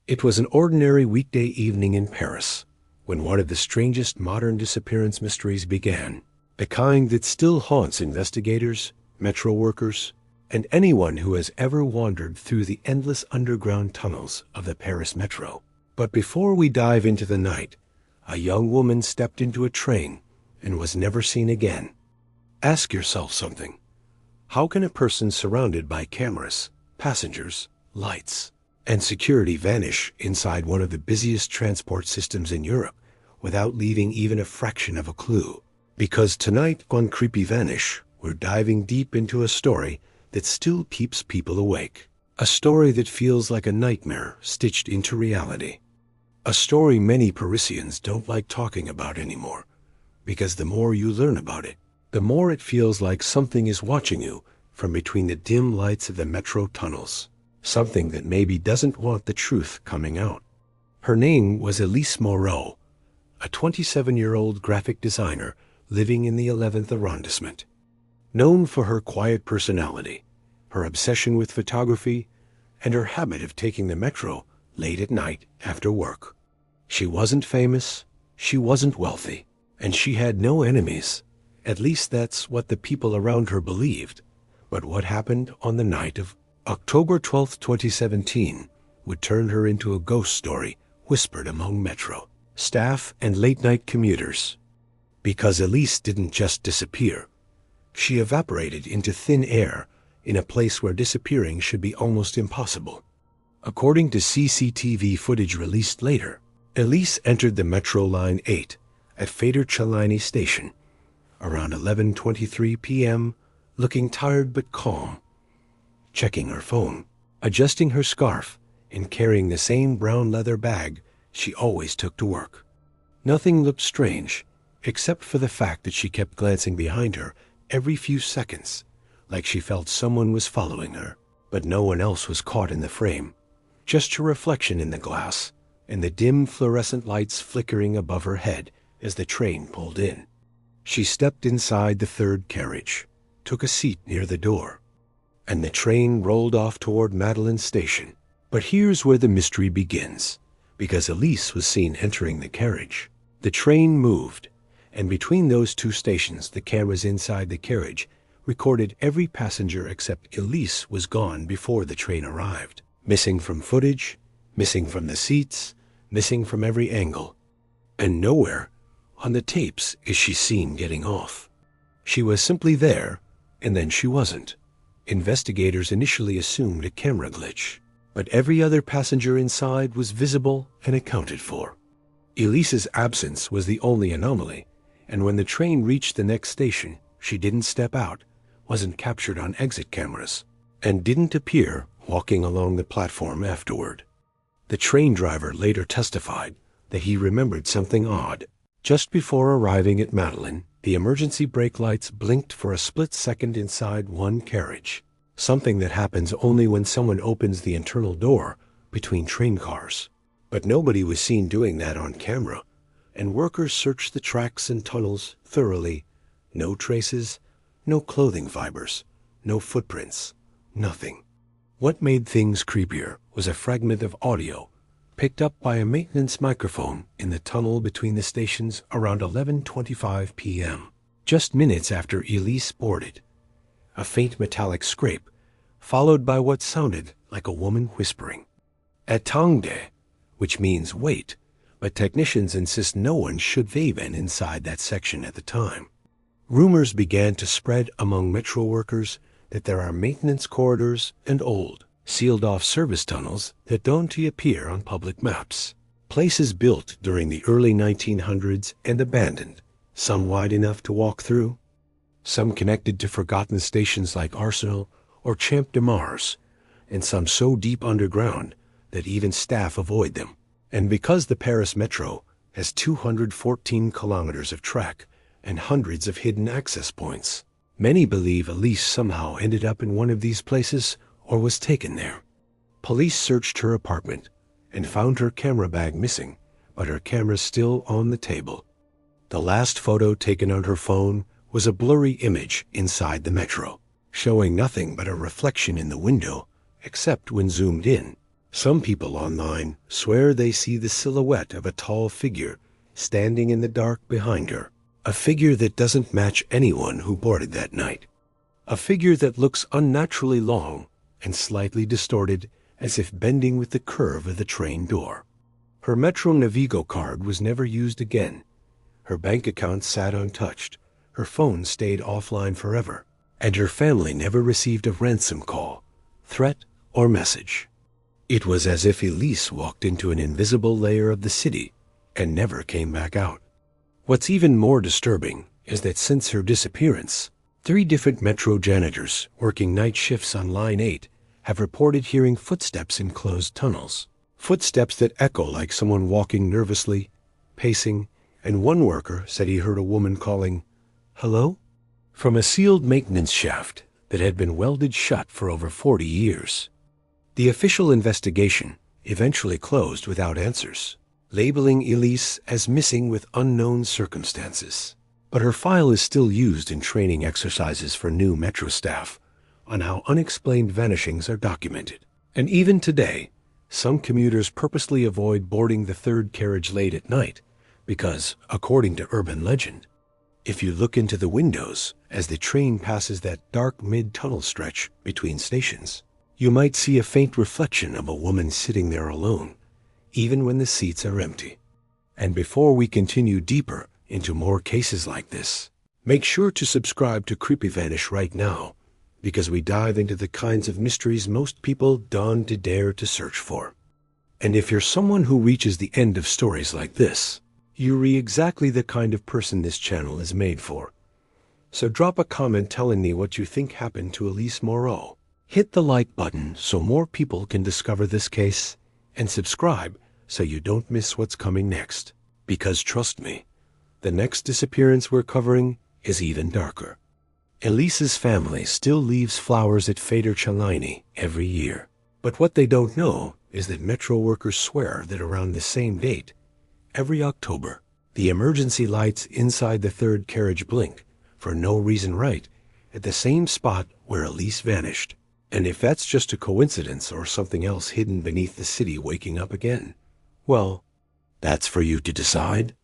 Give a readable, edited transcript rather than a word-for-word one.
It was an ordinary weekday evening in Paris when one of the strangest modern disappearance mysteries began, the kind that still haunts investigators, metro workers, and anyone who has ever wandered through the endless underground tunnels of the Paris metro. But before we dive into the night, a young woman stepped into a train and was never seen again. Ask yourself something. How can a person surrounded by cameras, passengers, lights, and security vanish inside one of the busiest transport systems in Europe without leaving even a fraction of a clue? Because tonight on Creepy Vanish, we're diving deep into a story that still keeps people awake. A story that feels like a nightmare stitched into reality. A story many Parisians don't like talking about anymore, because the more you learn about it, the more it feels like something is watching you from between the dim lights of the metro tunnels. Something that maybe doesn't want the truth coming out. Her name was Elise Moreau, a 27-year-old graphic designer living in the 11th arrondissement. Known for her quiet personality, her obsession with photography, and her habit of taking the metro late at night after work. She wasn't famous, she wasn't wealthy, and she had no enemies. At least that's what the people around her believed. But what happened on the night of October 12, 2017, would turn her into a ghost story whispered among metro staff and late-night commuters. Because Elise didn't just disappear. She evaporated into thin air in a place where disappearing should be almost impossible. According to CCTV footage released later, Elise entered the Metro Line 8 at Fader Cellini station around 11:23 p.m., looking tired but calm, checking her phone, adjusting her scarf, and carrying the same brown leather bag she always took to work. Nothing looked strange, except for the fact that she kept glancing behind her every few seconds, like she felt someone was following her. But no one else was caught in the frame, just her reflection in the glass and the dim fluorescent lights flickering above her head as the train pulled in. She stepped inside the third carriage, took a seat near the door, and the train rolled off toward Madeleine Station. But here's where the mystery begins, because Elise was seen entering the carriage. The train moved, and between those two stations, the cameras inside the carriage recorded every passenger except Elise was gone before the train arrived. Missing from footage, missing from the seats, missing from every angle. And nowhere on the tapes is she seen getting off. She was simply there, and then she wasn't. Investigators initially assumed a camera glitch, but every other passenger inside was visible and accounted for. Elise's absence was the only anomaly, and when the train reached the next station, she didn't step out, wasn't captured on exit cameras, and didn't appear walking along the platform afterward. The train driver later testified that he remembered something odd. Just before arriving at Madeleine, the emergency brake lights blinked for a split second inside one carriage, something that happens only when someone opens the internal door between train cars. But nobody was seen doing that on camera, and workers searched the tracks and tunnels thoroughly. No traces, no clothing fibers, no footprints, nothing. What made things creepier was a fragment of audio picked up by a maintenance microphone in the tunnel between the stations around 11:25 p.m., just minutes after Elise boarded. A faint metallic scrape, followed by what sounded like a woman whispering, "Attendez," which means wait, but technicians insist no one should have been inside that section at the time. Rumors began to spread among metro workers that there are maintenance corridors and old, sealed-off service tunnels that don't appear on public maps. Places built during the early 1900s and abandoned, some wide enough to walk through, some connected to forgotten stations like Arsenal or Champ de Mars, and some so deep underground that even staff avoid them. And because the Paris Metro has 214 kilometers of track and hundreds of hidden access points, many believe Elise somehow ended up in one of these places or was taken there. Police searched her apartment and found her camera bag missing, but her camera's still on the table. The last photo taken on her phone was a blurry image inside the metro, showing nothing but a reflection in the window, except when zoomed in. Some people online swear they see the silhouette of a tall figure standing in the dark behind her, a figure that doesn't match anyone who boarded that night, a figure that looks unnaturally long and slightly distorted as if bending with the curve of the train door. Her Metro Navigo card was never used again. Her bank account sat untouched, her phone stayed offline forever, and her family never received a ransom call, threat, or message. It was as if Elise walked into an invisible layer of the city and never came back out. What's even more disturbing is that since her disappearance, 3 different Metro janitors working night shifts on Line 8 have reported hearing footsteps in closed tunnels. Footsteps that echo like someone walking nervously, pacing, and one worker said he heard a woman calling, "Hello?" from a sealed maintenance shaft that had been welded shut for over 40 years. The official investigation eventually closed without answers, labeling Elise as missing with unknown circumstances. But her file is still used in training exercises for new Metro staff on how unexplained vanishings are documented. And even today, some commuters purposely avoid boarding the third carriage late at night because, according to urban legend, if you look into the windows as the train passes that dark mid-tunnel stretch between stations, you might see a faint reflection of a woman sitting there alone, even when the seats are empty. And before we continue deeper into more cases like this, make sure to subscribe to Creepy Vanish right now, because we dive into the kinds of mysteries most people don't dare to search for. And if you're someone who reaches the end of stories like this, you're exactly the kind of person this channel is made for. So drop a comment telling me what you think happened to Elise Moreau. Hit the like button so more people can discover this case, and subscribe so you don't miss what's coming next. Because trust me, the next disappearance we're covering is even darker. Elise's family still leaves flowers at Feder Chalini every year. But what they don't know is that Metro workers swear that around the same date, every October, the emergency lights inside the third carriage blink, for no reason right, at the same spot where Elise vanished. And if that's just a coincidence or something else hidden beneath the city waking up again, well, that's for you to decide.